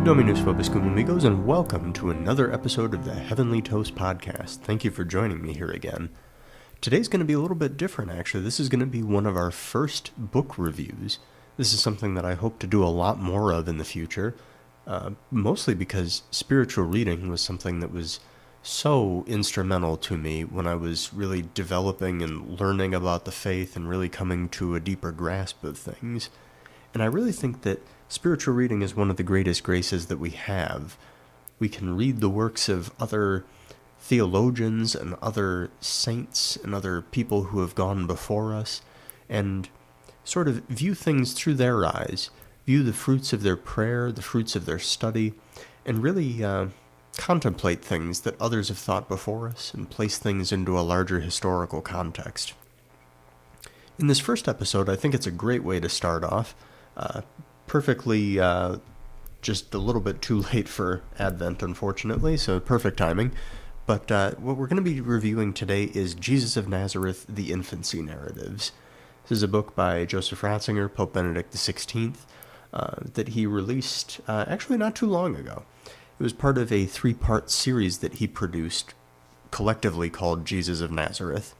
Dominus Vobiscum, Amigos, and welcome to another episode of the Heavenly Toast Podcast. Thank you for joining me here again. Today's going to be a little bit different, actually. This is going to be one of our first book reviews. This is something that I hope to do a lot more of in the future, mostly because spiritual reading was something that was so instrumental to me when I was really developing and learning about the faith and really coming to a deeper grasp of things. And I really think that spiritual reading is one of the greatest graces that we have. We can read the works of other theologians and other saints and other people who have gone before us and sort of view things through their eyes, view the fruits of their prayer, the fruits of their study, and really contemplate things that others have thought before us and place things into a larger historical context. In this first episode, I think it's a great way to start off. Perfectly just a little bit too late for Advent, unfortunately, so perfect timing. But what we're going to be reviewing today is Jesus of Nazareth, the Infancy Narratives. This is a book by Joseph Ratzinger, Pope Benedict XVI, that he released actually not too long ago. It was part of a three-part series that he produced, collectively called Jesus of Nazareth.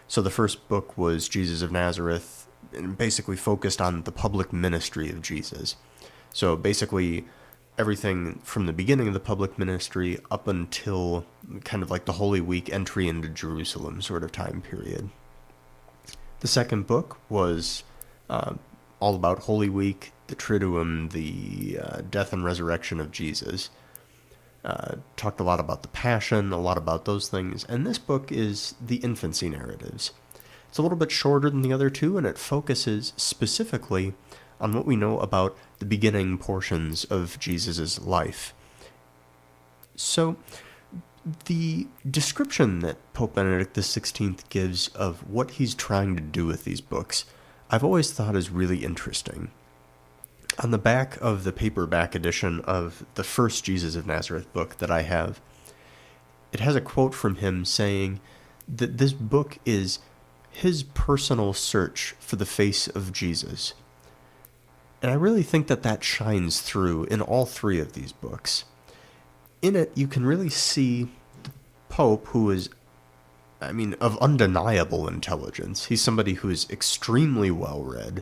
So the first book was Jesus of Nazareth, and basically focused on the public ministry of Jesus. So basically everything from the beginning of the public ministry up until kind of like the Holy Week entry into Jerusalem sort of time period. The second book was all about Holy Week, the Triduum, the death and resurrection of Jesus. Talked a lot about the Passion, a lot about those things. And this book is the Infancy Narratives. It's a little bit shorter than the other two, and it focuses specifically on what we know about the beginning portions of Jesus' life. So, the description that Pope Benedict XVI gives of what he's trying to do with these books, I've always thought is really interesting. On the back of the paperback edition of the first Jesus of Nazareth book that I have, it has a quote from him saying that this book is his personal search for the face of Jesus. And I really think that that shines through in all three of these books. In it, you can really see the Pope, who is, of undeniable intelligence. He's somebody who is extremely well-read,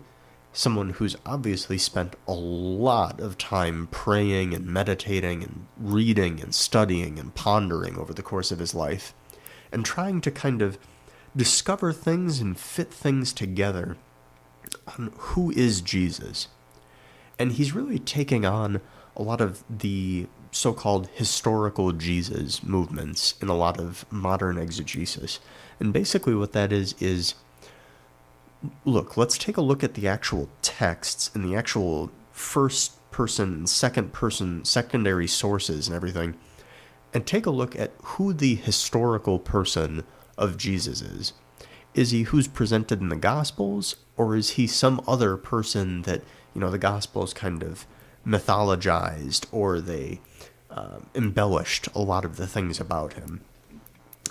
someone who's obviously spent a lot of time praying and meditating and reading and studying and pondering over the course of his life, and trying to kind of discover things and fit things together on who is Jesus. And he's really taking on a lot of the so-called historical Jesus movements in a lot of modern exegesis. And basically what that is, look, let's take a look at the actual texts and the actual first person, second person, secondary sources and everything, and take a look at who the historical person of Jesus is. Is he who's presented in the Gospels, or is he some other person that, the Gospels kind of mythologized, or they embellished a lot of the things about him?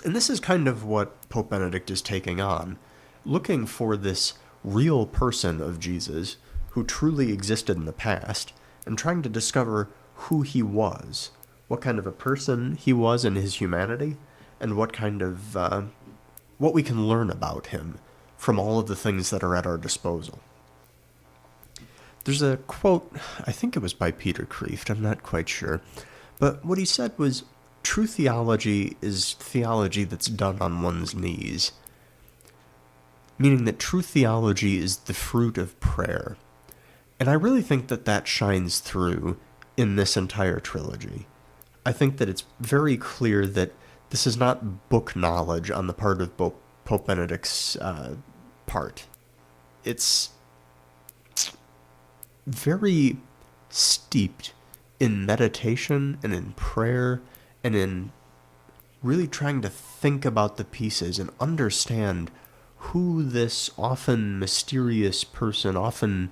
And this is kind of what Pope Benedict is taking on, looking for this real person of Jesus who truly existed in the past, and trying to discover who he was, what kind of a person he was in his humanity, and what kind of what we can learn about him from all of the things that are at our disposal. There's a quote, I think it was by Peter Kreeft, I'm not quite sure, but what he said was, true theology is theology that's done on one's knees, meaning that true theology is the fruit of prayer. And I really think that that shines through in this entire trilogy. I think that it's very clear that this is not book knowledge on the part of Pope Benedict's part. It's very steeped in meditation and in prayer and in really trying to think about the pieces and understand who this often mysterious person, often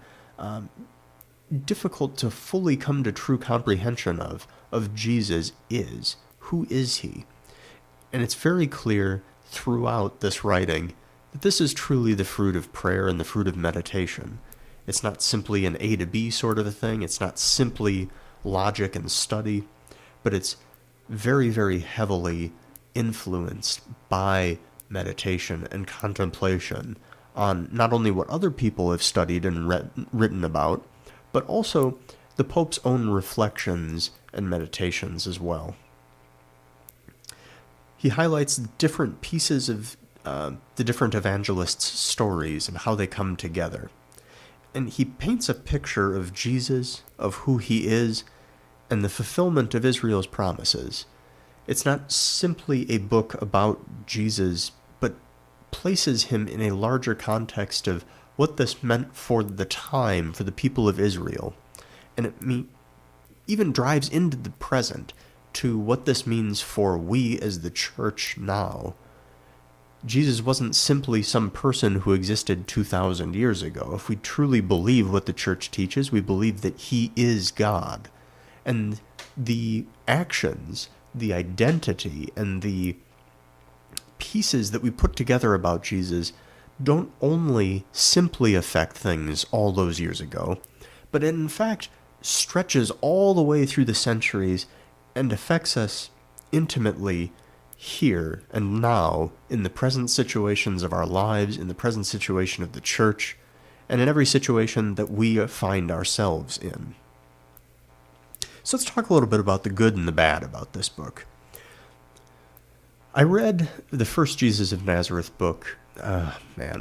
difficult to fully come to true comprehension of Jesus is. Who is he? And it's very clear throughout this writing that this is truly the fruit of prayer and the fruit of meditation. It's not simply an A to B sort of a thing. It's not simply logic and study, but it's very, very heavily influenced by meditation and contemplation on not only what other people have studied and written about, but also the Pope's own reflections and meditations as well. He highlights different pieces of the different evangelists' stories and how they come together. And he paints a picture of Jesus, of who he is, and the fulfillment of Israel's promises. It's not simply a book about Jesus, but places him in a larger context of what this meant for the time, for the people of Israel. And it even drives into the present to what this means for we as the church now. Jesus wasn't simply some person who existed 2,000 years ago. If we truly believe what the church teaches, we believe that he is God. And the actions, the identity, and the pieces that we put together about Jesus don't only simply affect things all those years ago, but it in fact stretches all the way through the centuries and affects us intimately here and now, in the present situations of our lives, in the present situation of the church, and in every situation that we find ourselves in. So let's talk a little bit about the good and the bad about this book. I read the first Jesus of Nazareth book,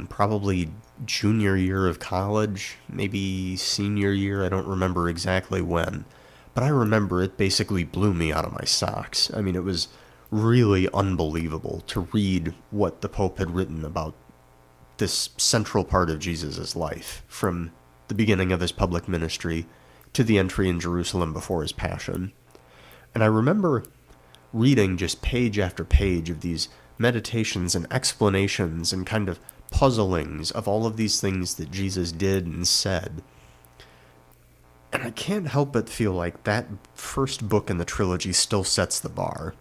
probably junior year of college, maybe senior year, I don't remember exactly when, but I remember it basically blew me out of my socks. I mean, it was really unbelievable to read what the Pope had written about this central part of Jesus' life, from the beginning of his public ministry to the entry in Jerusalem before his passion. And I remember reading just page after page of these meditations and explanations and kind of puzzlings of all of these things that Jesus did and said. And I can't help but feel like that first book in the trilogy still sets the bar.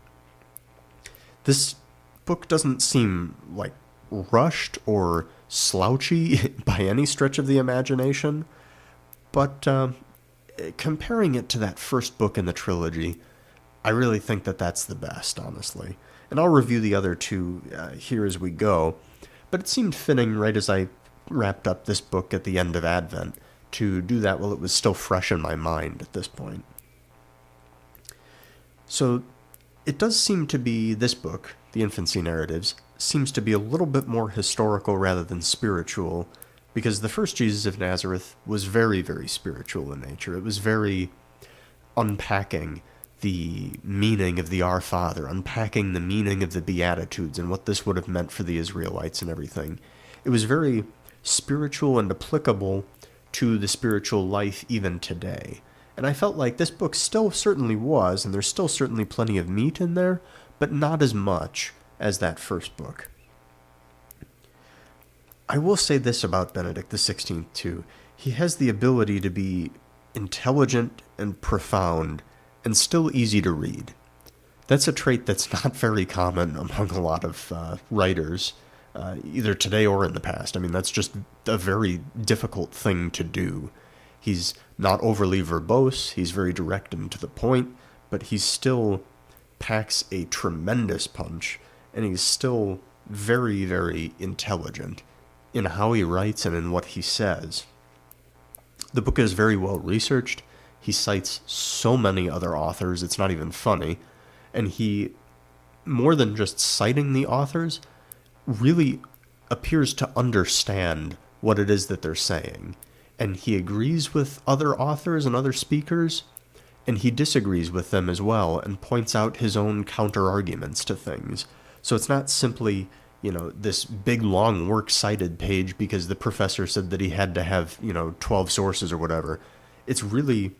This book doesn't seem like rushed or slouchy by any stretch of the imagination, but comparing it to that first book in the trilogy, I really think that that's the best, honestly. And I'll review the other two here as we go, but it seemed fitting right as I wrapped up this book at the end of Advent to do that while it was still fresh in my mind at this point. So it does seem to be, this book, the Infancy Narratives, seems to be a little bit more historical rather than spiritual, because the first Jesus of Nazareth was very, very spiritual in nature. It was very unpacking the meaning of the Our Father, unpacking the meaning of the Beatitudes and what this would have meant for the Israelites and everything. It was very spiritual and applicable to the spiritual life even today. And I felt like this book still certainly was, and there's still certainly plenty of meat in there, but not as much as that first book. I will say this about Benedict XVI, too. He has the ability to be intelligent and profound and still easy to read. That's a trait that's not very common among a lot of writers, either today or in the past. I mean, that's just a very difficult thing to do. He's not overly verbose, he's very direct and to the point, but he still packs a tremendous punch, and he's still very, very intelligent in how he writes and in what he says. The book is very well researched. He cites so many other authors, it's not even funny, and he, more than just citing the authors, really appears to understand what it is that they're saying. And he agrees with other authors and other speakers, and he disagrees with them as well, and points out his own counter-arguments to things. So it's not simply, this big, long, works-cited page because the professor said that he had to have, 12 sources or whatever. It's really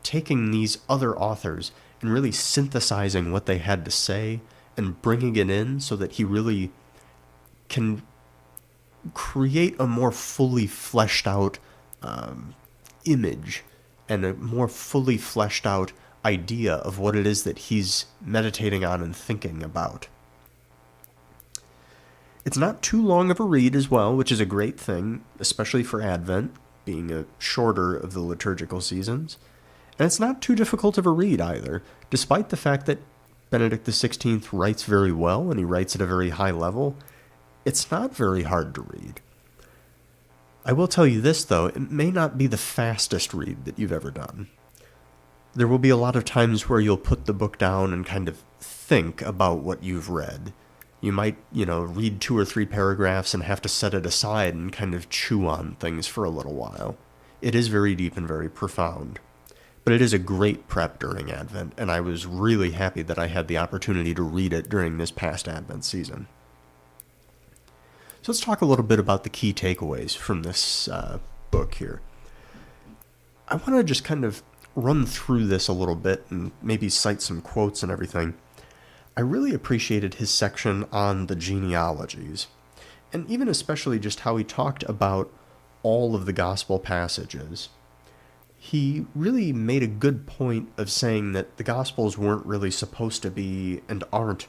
taking these other authors and really synthesizing what they had to say and bringing it in so that he really can create a more fully fleshed out image and a more fully fleshed out idea of what it is that he's meditating on and thinking about. It's not too long of a read as well, which is a great thing, especially for Advent, being a shorter of the liturgical seasons. And it's not too difficult of a read either, despite the fact that Benedict XVI writes very well and he writes at a very high level. It's not very hard to read. I will tell you this, though, it may not be the fastest read that you've ever done. There will be a lot of times where you'll put the book down and kind of think about what you've read. You might, read 2 or 3 paragraphs and have to set it aside and kind of chew on things for a little while. It is very deep and very profound. But it is a great prep during Advent, and I was really happy that I had the opportunity to read it during this past Advent season. So let's talk a little bit about the key takeaways from this book here. I want to just kind of run through this a little bit and maybe cite some quotes and everything. I really appreciated his section on the genealogies, and even especially just how he talked about all of the gospel passages. He really made a good point of saying that the Gospels weren't really supposed to be and aren't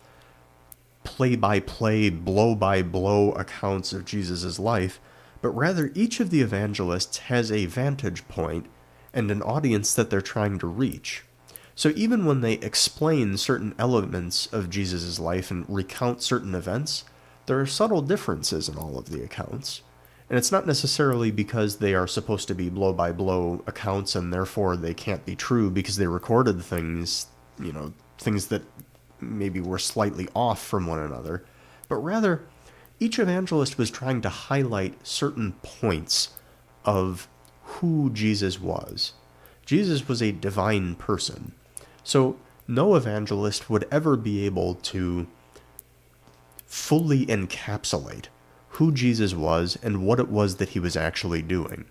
play-by-play, blow-by-blow accounts of Jesus' life, but rather each of the evangelists has a vantage point and an audience that they're trying to reach. So even when they explain certain elements of Jesus' life and recount certain events, there are subtle differences in all of the accounts. And it's not necessarily because they are supposed to be blow-by-blow accounts and therefore they can't be true because they recorded things, things that maybe were slightly off from one another. But rather, each evangelist was trying to highlight certain points of who Jesus was. Jesus was a divine person. So no evangelist would ever be able to fully encapsulate who Jesus was and what it was that he was actually doing.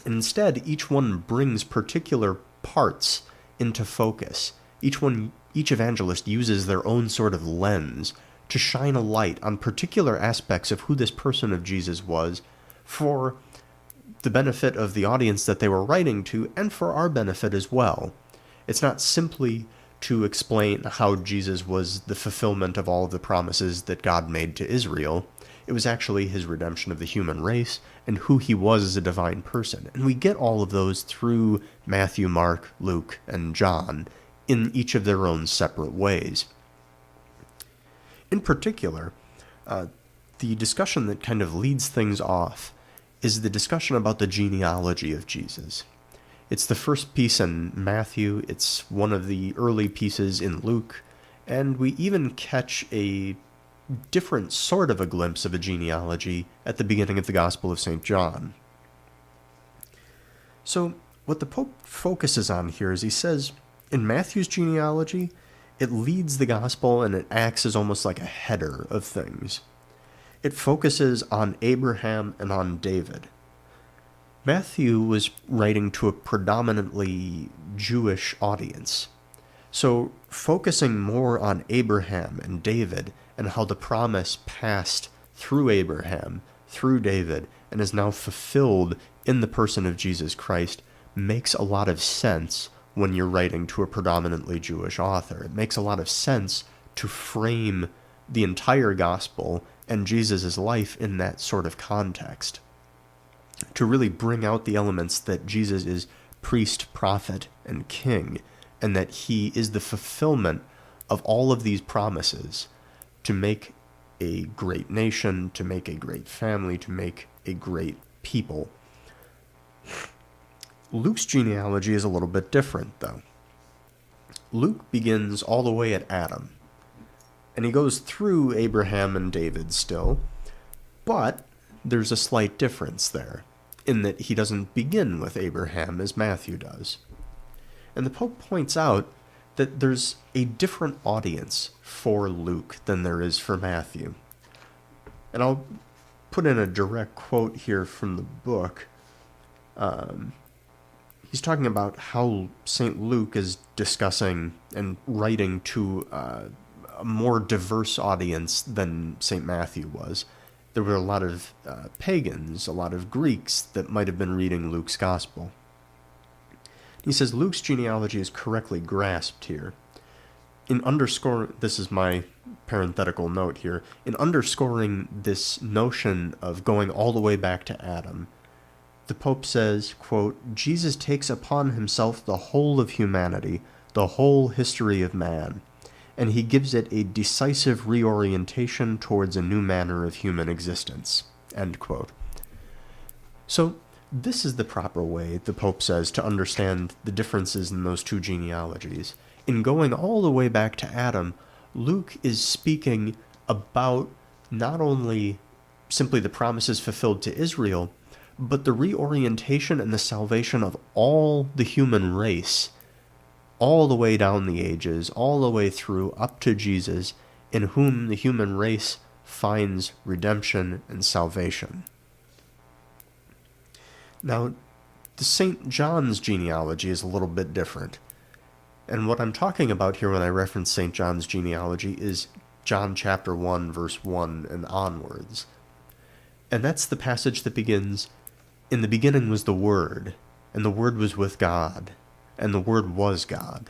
Instead, each one brings particular parts into focus. Each evangelist uses their own sort of lens to shine a light on particular aspects of who this person of Jesus was for the benefit of the audience that they were writing to and for our benefit as well. It's not simply to explain how Jesus was the fulfillment of all of the promises that God made to Israel. It was actually his redemption of the human race and who he was as a divine person. And we get all of those through Matthew, Mark, Luke, and John in each of their own separate ways. In particular, the discussion that kind of leads things off is the discussion about the genealogy of Jesus. It's the first piece in Matthew, it's one of the early pieces in Luke, and we even catch a different sort of a glimpse of a genealogy at the beginning of the Gospel of St. John. So, what the Pope focuses on here is he says, in Matthew's genealogy, it leads the Gospel and it acts as almost like a header of things. It focuses on Abraham and on David. Matthew was writing to a predominantly Jewish audience, so focusing more on Abraham and David and how the promise passed through Abraham, through David, and is now fulfilled in the person of Jesus Christ makes a lot of sense when you're writing to a predominantly Jewish author. It makes a lot of sense to frame the entire gospel and Jesus' life in that sort of context, to really bring out the elements that Jesus is priest, prophet, and king, and that he is the fulfillment of all of these promises to make a great nation, to make a great family, to make a great people. Luke's genealogy is a little bit different, though. Luke begins all the way at Adam, and he goes through Abraham and David still, but there's a slight difference there, in that he doesn't begin with Abraham as Matthew does. And the Pope points out that there's a different audience for Luke than there is for Matthew. And I'll put in a direct quote here from the book. He's talking about how St. Luke is discussing and writing to a more diverse audience than St. Matthew was. There were a lot of pagans, a lot of Greeks that might have been reading Luke's gospel. He says Luke's genealogy is correctly grasped here. This is my parenthetical note here, in underscoring this notion of going all the way back to Adam, the Pope says, quote, "Jesus takes upon himself the whole of humanity, the whole history of man, and he gives it a decisive reorientation towards a new manner of human existence." End quote. So, this is the proper way, the Pope says, to understand the differences in those two genealogies. In going all the way back to Adam, Luke is speaking about not only simply the promises fulfilled to Israel, but the reorientation and the salvation of all the human race, all the way down the ages, all the way through up to Jesus, in whom the human race finds redemption and salvation. Now, the St. John's genealogy is a little bit different. And what I'm talking about here when I reference St. John's genealogy is John chapter 1, verse 1 and onwards. And that's the passage that begins, "In the beginning was the Word, and the Word was with God, and the Word was God."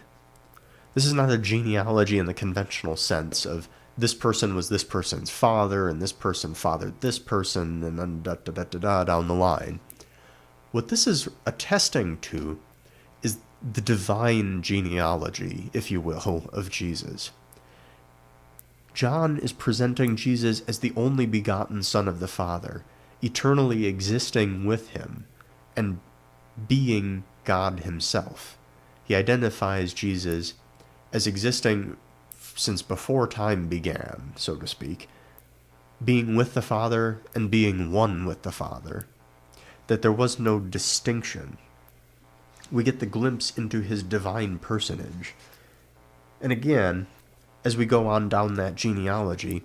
This is not a genealogy in the conventional sense of this person was this person's father, and this person fathered this person, and then da-da-da-da-da down the line. What this is attesting to is the divine genealogy, if you will, of Jesus. John is presenting Jesus as the only begotten Son of the Father, eternally existing with him, and being God himself. He identifies Jesus as existing since before time began, so to speak, being with the Father and being one with the Father, that there was no distinction. We get the glimpse into his divine personage. And again, as we go on down that genealogy,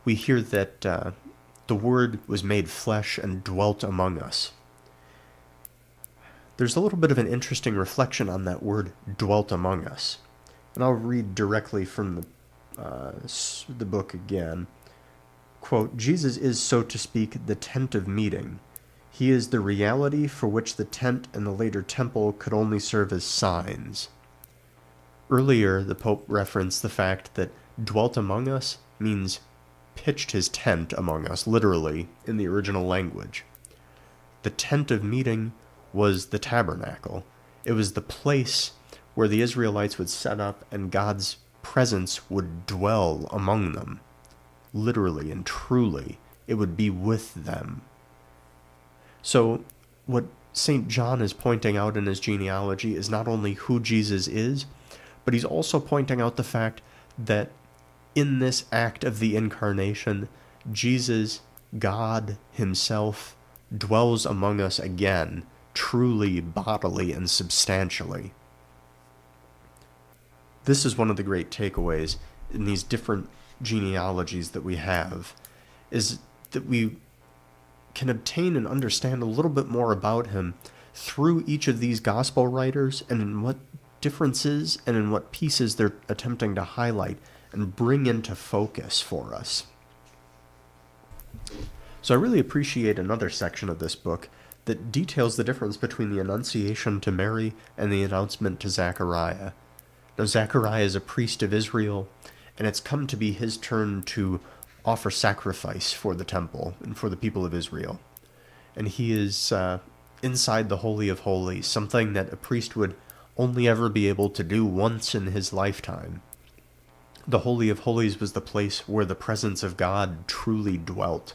we hear that the Word was made flesh and dwelt among us. There's a little bit of an interesting reflection on that word, dwelt among us. And I'll read directly from the book again. Quote, "Jesus is, so to speak, the tent of meeting. He is the reality for which the tent and the later temple could only serve as signs." Earlier, the Pope referenced the fact that dwelt among us means pitched his tent among us, literally, in the original language. The tent of meeting was the tabernacle. It was the place where the Israelites would set up and God's presence would dwell among them. Literally and truly, it would be with them. So, what St. John is pointing out in his genealogy is not only who Jesus is, but he's also pointing out the fact that in this act of the incarnation, Jesus, God himself, dwells among us again, truly, bodily, and substantially. This is one of the great takeaways in these different genealogies that we have, is that we can obtain and understand a little bit more about him through each of these gospel writers and in what differences and in what pieces they're attempting to highlight and bring into focus for us. So I really appreciate another section of this book that details the difference between the Annunciation to Mary and the announcement to Zechariah. Now, Zechariah is a priest of Israel, and it's come to be his turn to offer sacrifice for the temple and for the people of Israel. And he is inside the Holy of Holies, something that a priest would only ever be able to do once in his lifetime. The Holy of Holies was the place where the presence of God truly dwelt.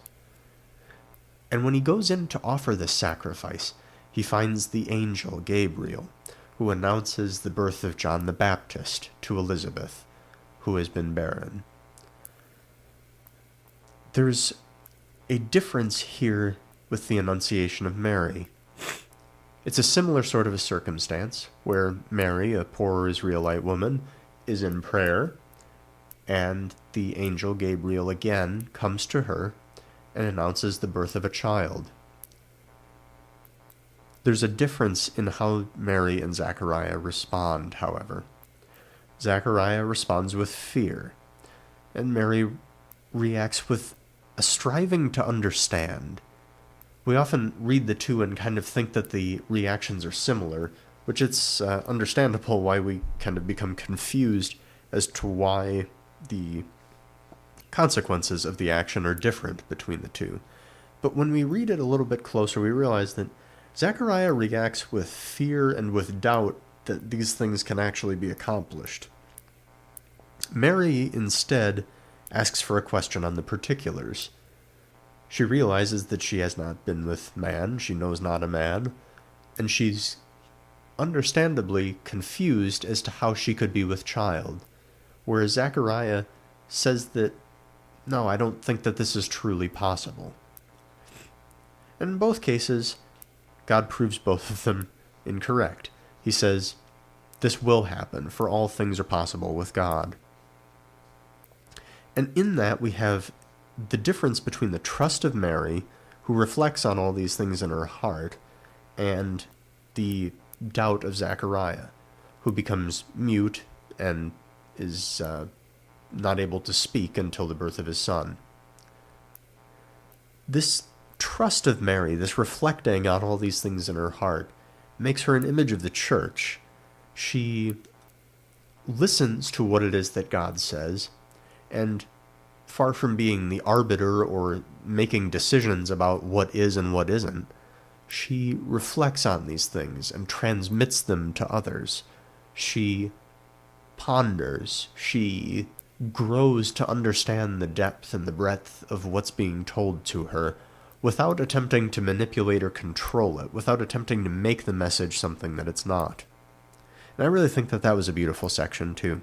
And when he goes in to offer this sacrifice, he finds the angel Gabriel, who announces the birth of John the Baptist to Elizabeth, who has been barren. There's a difference here with the Annunciation of Mary. It's a similar sort of a circumstance, where Mary, a poor Israelite woman, is in prayer, and the angel Gabriel again comes to her and announces the birth of a child. There's a difference in how Mary and Zechariah respond, however. Zechariah responds with fear, and Mary reacts with a striving to understand. We often read the two and kind of think that the reactions are similar, which it's understandable why we kind of become confused as to why the consequences of the action are different between the two. But when we read it a little bit closer, we realize that Zechariah reacts with fear and with doubt that these things can actually be accomplished. Mary, instead, asks for a question on the particulars. She realizes that she has not been with man, she knows not a man, and she's understandably confused as to how she could be with child, whereas Zechariah says that, no, I don't think that this is truly possible. And in both cases, God proves both of them incorrect. He says, this will happen, for all things are possible with God. And in that we have the difference between the trust of Mary, who reflects on all these things in her heart, and the doubt of Zechariah, who becomes mute and is not able to speak until the birth of his son. This trust of Mary, this reflecting on all these things in her heart, makes her an image of the church. She listens to what it is that God says, and far from being the arbiter or making decisions about what is and what isn't, she reflects on these things and transmits them to others. She ponders, she grows to understand the depth and the breadth of what's being told to her, without attempting to manipulate or control it, without attempting to make the message something that it's not. And I really think that that was a beautiful section, too.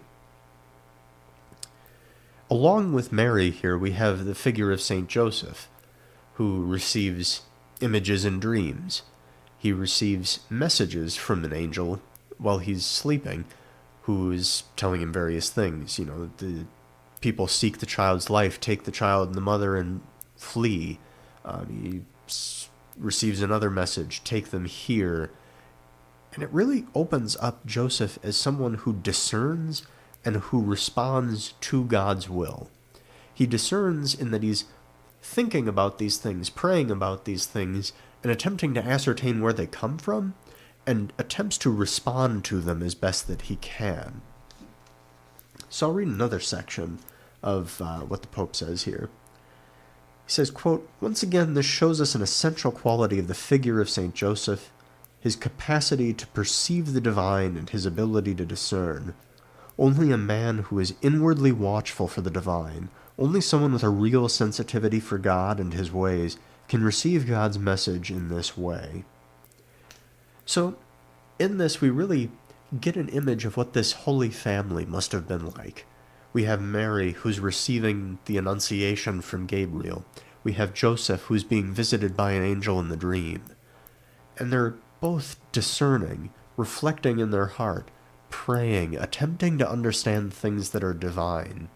Along with Mary here, we have the figure of Saint Joseph, who receives images and dreams. He receives messages from an angel while he's sleeping, who is telling him various things. You know, the people seek the child's life, take the child and the mother and flee. He receives another message, take them here. And it really opens up Joseph as someone who discerns and who responds to God's will. He discerns in that he's thinking about these things, praying about these things, and attempting to ascertain where they come from, and attempts to respond to them as best that he can. So I'll read another section of what the Pope says here. He says, quote, "Once again, this shows us an essential quality of the figure of Saint Joseph, his capacity to perceive the divine and his ability to discern. Only a man who is inwardly watchful for the divine, only someone with a real sensitivity for God and his ways, can receive God's message in this way." So, in this, we really get an image of what this Holy Family must have been like. We have Mary, who's receiving the Annunciation from Gabriel. We have Joseph, who's being visited by an angel in the dream. And they're both discerning, reflecting in their heart, praying, attempting to understand things that are divine.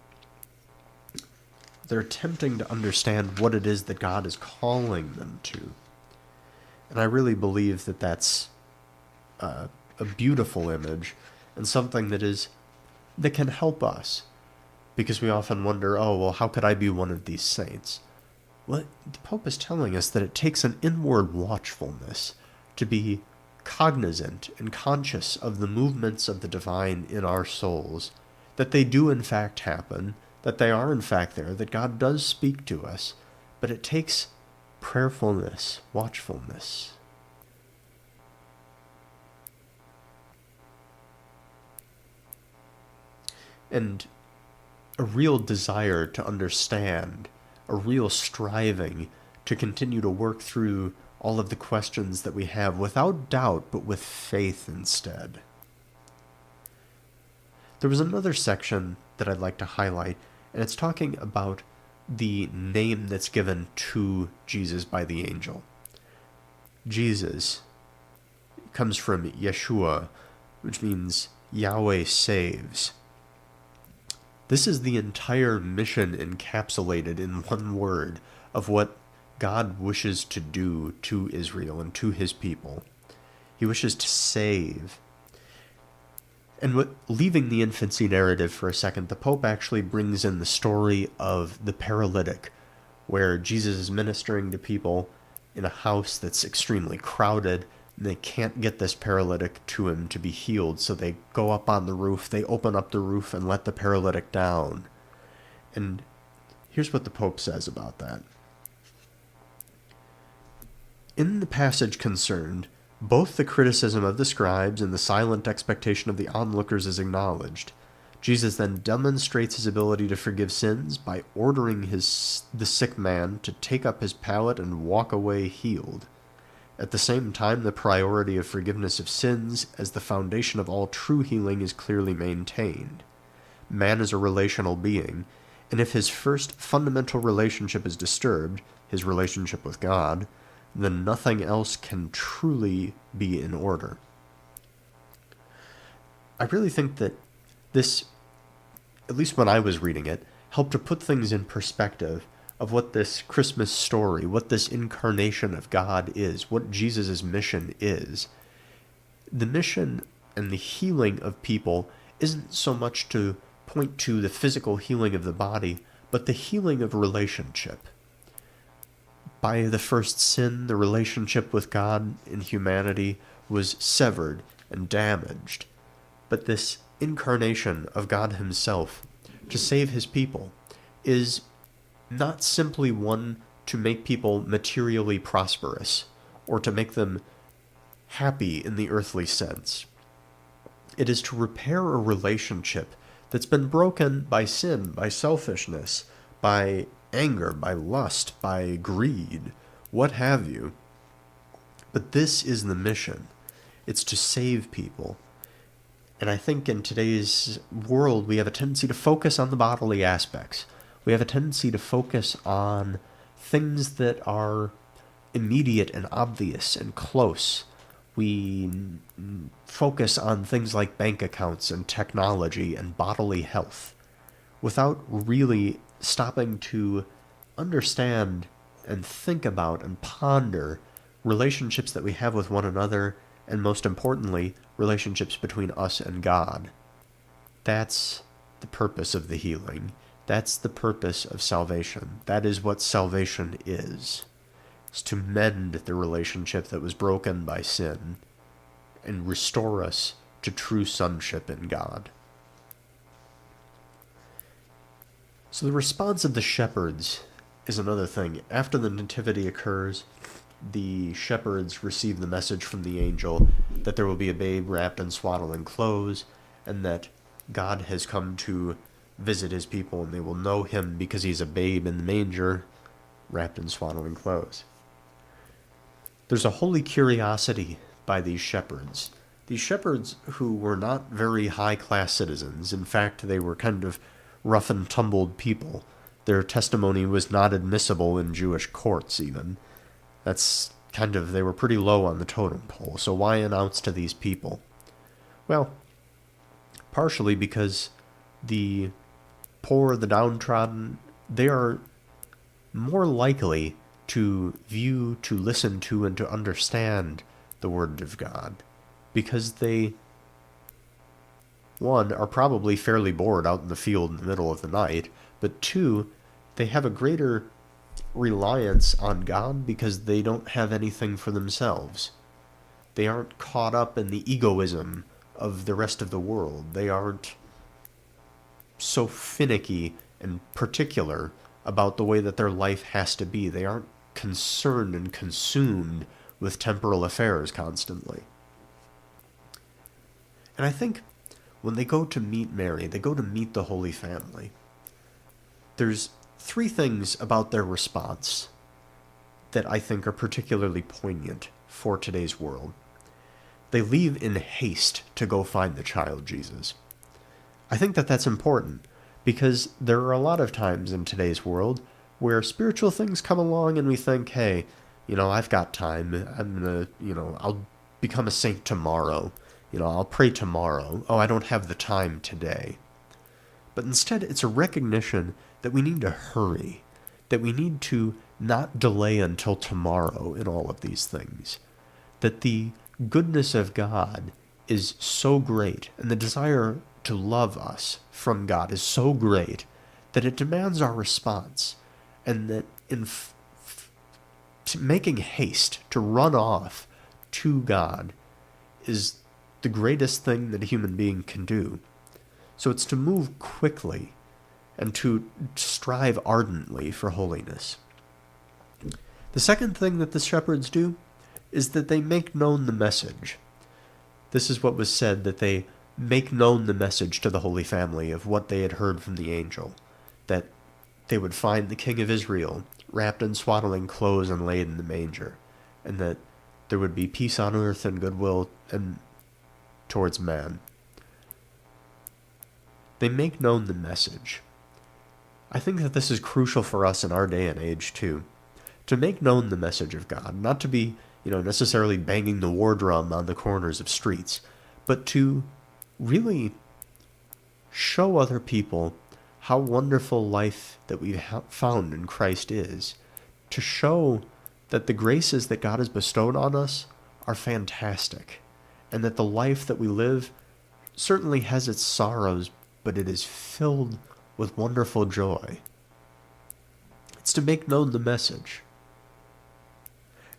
They're attempting to understand what it is that God is calling them to. And I really believe that that's a beautiful image, and something that can help us. Because we often wonder, oh, well, how could I be one of these saints? Well, the Pope is telling us that it takes an inward watchfulness to be cognizant and conscious of the movements of the divine in our souls, that they do in fact happen, that they are in fact there, that God does speak to us, but it takes prayerfulness, watchfulness. And a real desire to understand, a real striving to continue to work through all of the questions that we have without doubt, but with faith instead. There was another section that I'd like to highlight, and it's talking about the name that's given to Jesus by the angel. Jesus comes from Yeshua, which means Yahweh saves. This is the entire mission encapsulated in one word of what God wishes to do to Israel and to his people. He wishes to save. And leaving the infancy narrative for a second, the Pope actually brings in the story of the paralytic, where Jesus is ministering to people in a house that's extremely crowded, and they can't get this paralytic to him to be healed, so they go up on the roof, they open up the roof and let the paralytic down. And here's what the Pope says about that. In the passage concerned, both the criticism of the scribes and the silent expectation of the onlookers is acknowledged. Jesus then demonstrates his ability to forgive sins by ordering the sick man to take up his pallet and walk away healed. At the same time, the priority of forgiveness of sins as the foundation of all true healing is clearly maintained. Man is a relational being, and if his first fundamental relationship is disturbed, his relationship with God, then nothing else can truly be in order. I really think that this, at least when I was reading it, helped to put things in perspective of what this Christmas story, what this incarnation of God is, what Jesus' mission is. The mission and the healing of people isn't so much to point to the physical healing of the body, but the healing of relationship. By the first sin, the relationship with God and humanity was severed and damaged. But this incarnation of God himself to save his people is not simply one to make people materially prosperous or to make them happy in the earthly sense. It is to repair a relationship that's been broken by sin, by selfishness, by anger, by lust, by greed, what have you. But this is the mission. It's to save people. And I think in today's world, we have a tendency to focus on the bodily aspects. We have a tendency to focus on things that are immediate and obvious and close. We focus on things like bank accounts and technology and bodily health without really stopping to understand and think about and ponder relationships that we have with one another, and most importantly, relationships between us and God. That's the purpose of the healing. That's the purpose of salvation. That is what salvation is. It's to mend the relationship that was broken by sin and restore us to true sonship in God. So the response of the shepherds is another thing. After the nativity occurs, the shepherds receive the message from the angel that there will be a babe wrapped in swaddling clothes, and that God has come to visit his people, and they will know him because he's a babe in the manger, wrapped in swaddling clothes. There's a holy curiosity by these shepherds. These shepherds who were not very high-class citizens. In fact, they were kind of rough and tumbled people. Their testimony was not admissible in Jewish courts, even. They were pretty low on the totem pole, so why announce to these people? Well, partially because the poor, the downtrodden, they are more likely to view, to listen to, and to understand the Word of God, because they, one, are probably fairly bored out in the field in the middle of the night, but two, they have a greater reliance on God because they don't have anything for themselves. They aren't caught up in the egoism of the rest of the world. They aren't so finicky and particular about the way that their life has to be. They aren't concerned and consumed with temporal affairs constantly. And I think when they go to meet Mary, they go to meet the Holy Family, there's three things about their response that I think are particularly poignant for today's world. They leave in haste to go find the child Jesus. I think that that's important because there are a lot of times in today's world where spiritual things come along and we think, hey, I've got time. I'll become a saint tomorrow. I'll pray tomorrow. Oh, I don't have the time today. But instead, it's a recognition that we need to hurry, that we need to not delay until tomorrow in all of these things, that the goodness of God is so great, and the desire to love us from God is so great that it demands our response, and that in making haste to run off to God is the greatest thing that a human being can do. So it's to move quickly and to strive ardently for holiness. The second thing that the shepherds do is that they make known the message. This is what was said, that they make known the message to the Holy Family of what they had heard from the angel, that they would find the King of Israel wrapped in swaddling clothes and laid in the manger, and that there would be peace on earth and goodwill and towards man. They make known the message. I think that this is crucial for us in our day and age too, to make known the message of God, not to be, necessarily banging the war drum on the corners of streets, but to really show other people how wonderful life that we've found in Christ is, to show that the graces that God has bestowed on us are fantastic, and that the life that we live certainly has its sorrows, but it is filled with wonderful joy. It's to make known the message.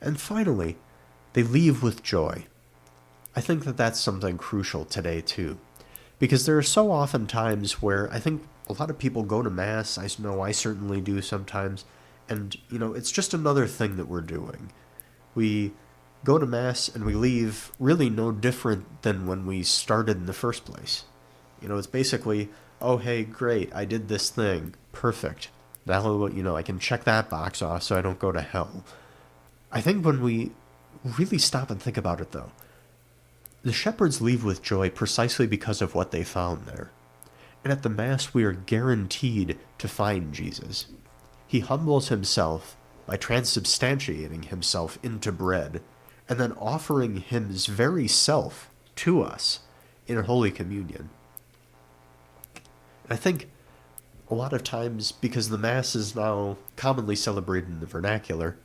And finally, they leave with joy. I think that that's something crucial today too, because there are so often times where I think a lot of people go to Mass. I know I certainly do sometimes, and it's just another thing that we're doing. We go to Mass and we leave really no different than when we started in the first place. It's basically, oh hey, great, I did this thing, perfect. Now, I can check that box off so I don't go to hell. I think when we really stop and think about it, though, the shepherds leave with joy precisely because of what they found there. And at the Mass, we are guaranteed to find Jesus. He humbles himself by transubstantiating himself into bread, and then offering his very self to us in Holy Communion. And I think a lot of times, because the Mass is now commonly celebrated in the vernacular,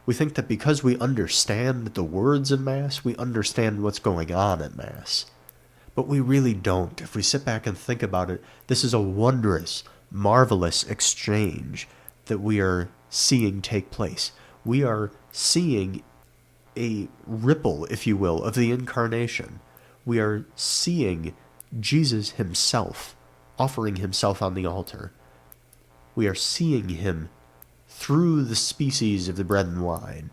we think that because we understand the words of Mass, we understand what's going on at Mass. But we really don't. If we sit back and think about it, this is a wondrous, marvelous exchange that we are seeing take place. We are seeing a ripple, if you will, of the Incarnation. We are seeing Jesus himself offering himself on the altar. We are seeing him through the species of the bread and wine.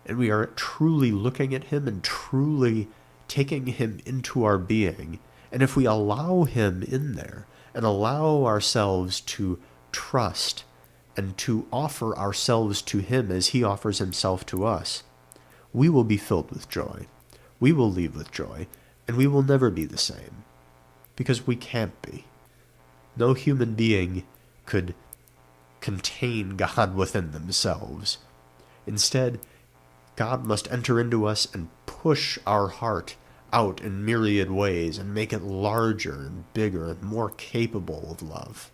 And we are truly looking at him and truly taking him into our being. And if we allow him in there and allow ourselves to trust and to offer ourselves to him as he offers himself to us, we will be filled with joy. We will leave with joy, and we will never be the same. Because we can't be. No human being could contain God within themselves. Instead, God must enter into us and push our heart out in myriad ways and make it larger and bigger and more capable of love.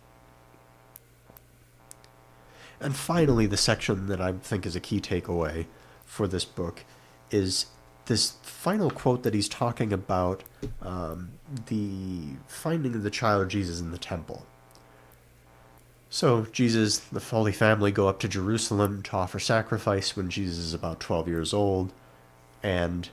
And finally, the section that I think is a key takeaway for this book is this final quote that he's talking about the finding of the child Jesus in the temple. So Jesus, the Holy Family, go up to Jerusalem to offer sacrifice when Jesus is about 12 years old, and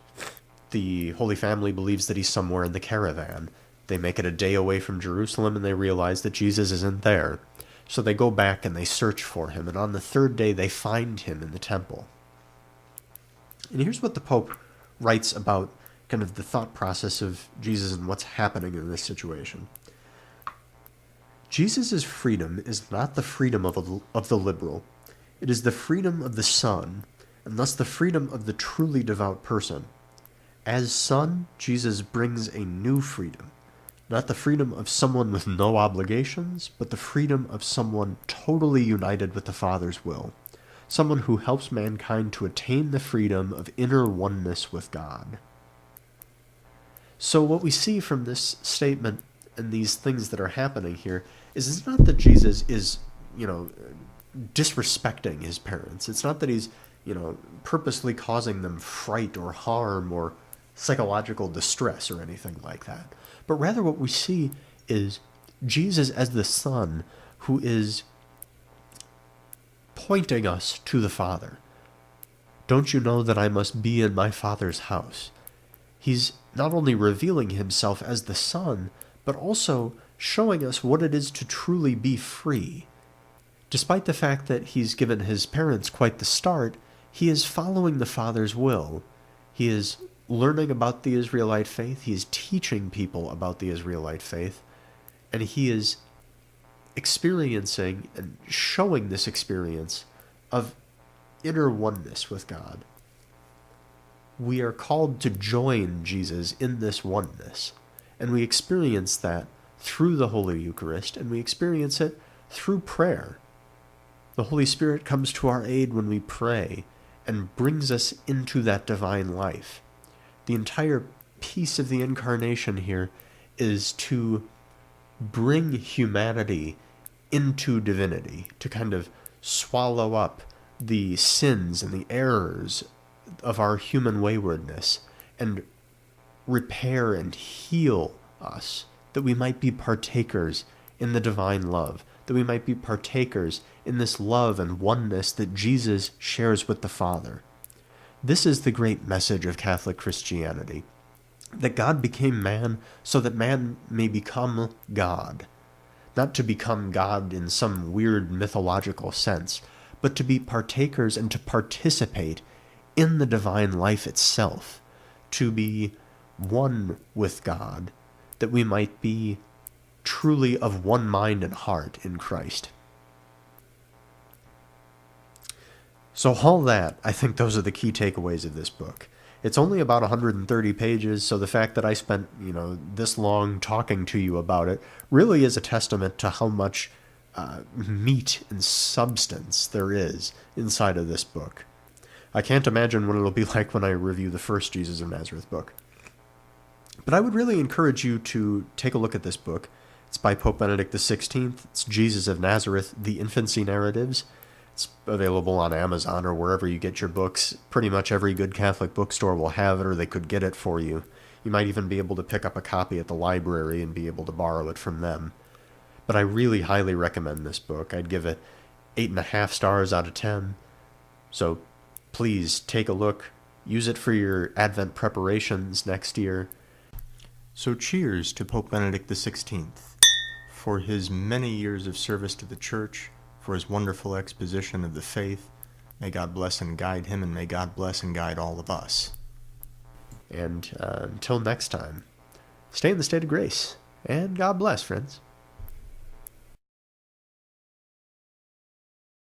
the Holy Family believes that he's somewhere in the caravan. They make it a day away from Jerusalem, and they realize that Jesus isn't there. So they go back and they search for him, and on the third day they find him in the temple. And here's what the Pope writes about kind of the thought process of Jesus and what's happening in this situation. Jesus' freedom is not the freedom of the liberal. It is the freedom of the Son, and thus the freedom of the truly devout person. As Son, Jesus brings a new freedom, not the freedom of someone with no obligations, but the freedom of someone totally united with the Father's will, someone who helps mankind to attain the freedom of inner oneness with God. So what we see from this statement and these things that are happening here is it's not that Jesus is, disrespecting his parents. It's not that he's, purposely causing them fright or harm or psychological distress or anything like that. But rather what we see is Jesus as the Son who is pointing us to the Father. Don't you know that I must be in my Father's house? He's not only revealing himself as the Son, but also showing us what it is to truly be free. Despite the fact that he's given his parents quite the start, he is following the Father's will. He is learning about the Israelite faith. He is teaching people about the Israelite faith. And he is experiencing and showing this experience of inner oneness with God. We are called to join Jesus in this oneness. And we experience that through the Holy Eucharist, and we experience it through prayer. The Holy Spirit comes to our aid when we pray and brings us into that divine life. The entire piece of the Incarnation here is to bring humanity into divinity, to kind of swallow up the sins and the errors of our human waywardness and repair and heal us, that we might be partakers in the divine love, that we might be partakers in this love and oneness that Jesus shares with the Father. This is the great message of Catholic Christianity, that God became man so that man may become God. Not to become God in some weird mythological sense, but to be partakers and to participate in the divine life itself, to be one with God, that we might be truly of one mind and heart in Christ. So all that, I think those are the key takeaways of this book. It's only about 130 pages, so the fact that I spent, this long talking to you about it really is a testament to how much meat and substance there is inside of this book. I can't imagine what it'll be like when I review the first Jesus of Nazareth book. But I would really encourage you to take a look at this book. It's by Pope Benedict XVI. It's Jesus of Nazareth, the Infancy Narratives. It's available on Amazon or wherever you get your books. Pretty much every good Catholic bookstore will have it, or they could get it for you. You might even be able to pick up a copy at the library and be able to borrow it from them. But I really highly recommend this book. I'd give it 8.5 stars out of 10. So please take a look. Use it for your Advent preparations next year. So cheers to Pope Benedict XVI for his many years of service to the Church, for his wonderful exposition of the faith. May God bless and guide him, and may God bless and guide all of us. And until next time, stay in the state of grace, and God bless, friends.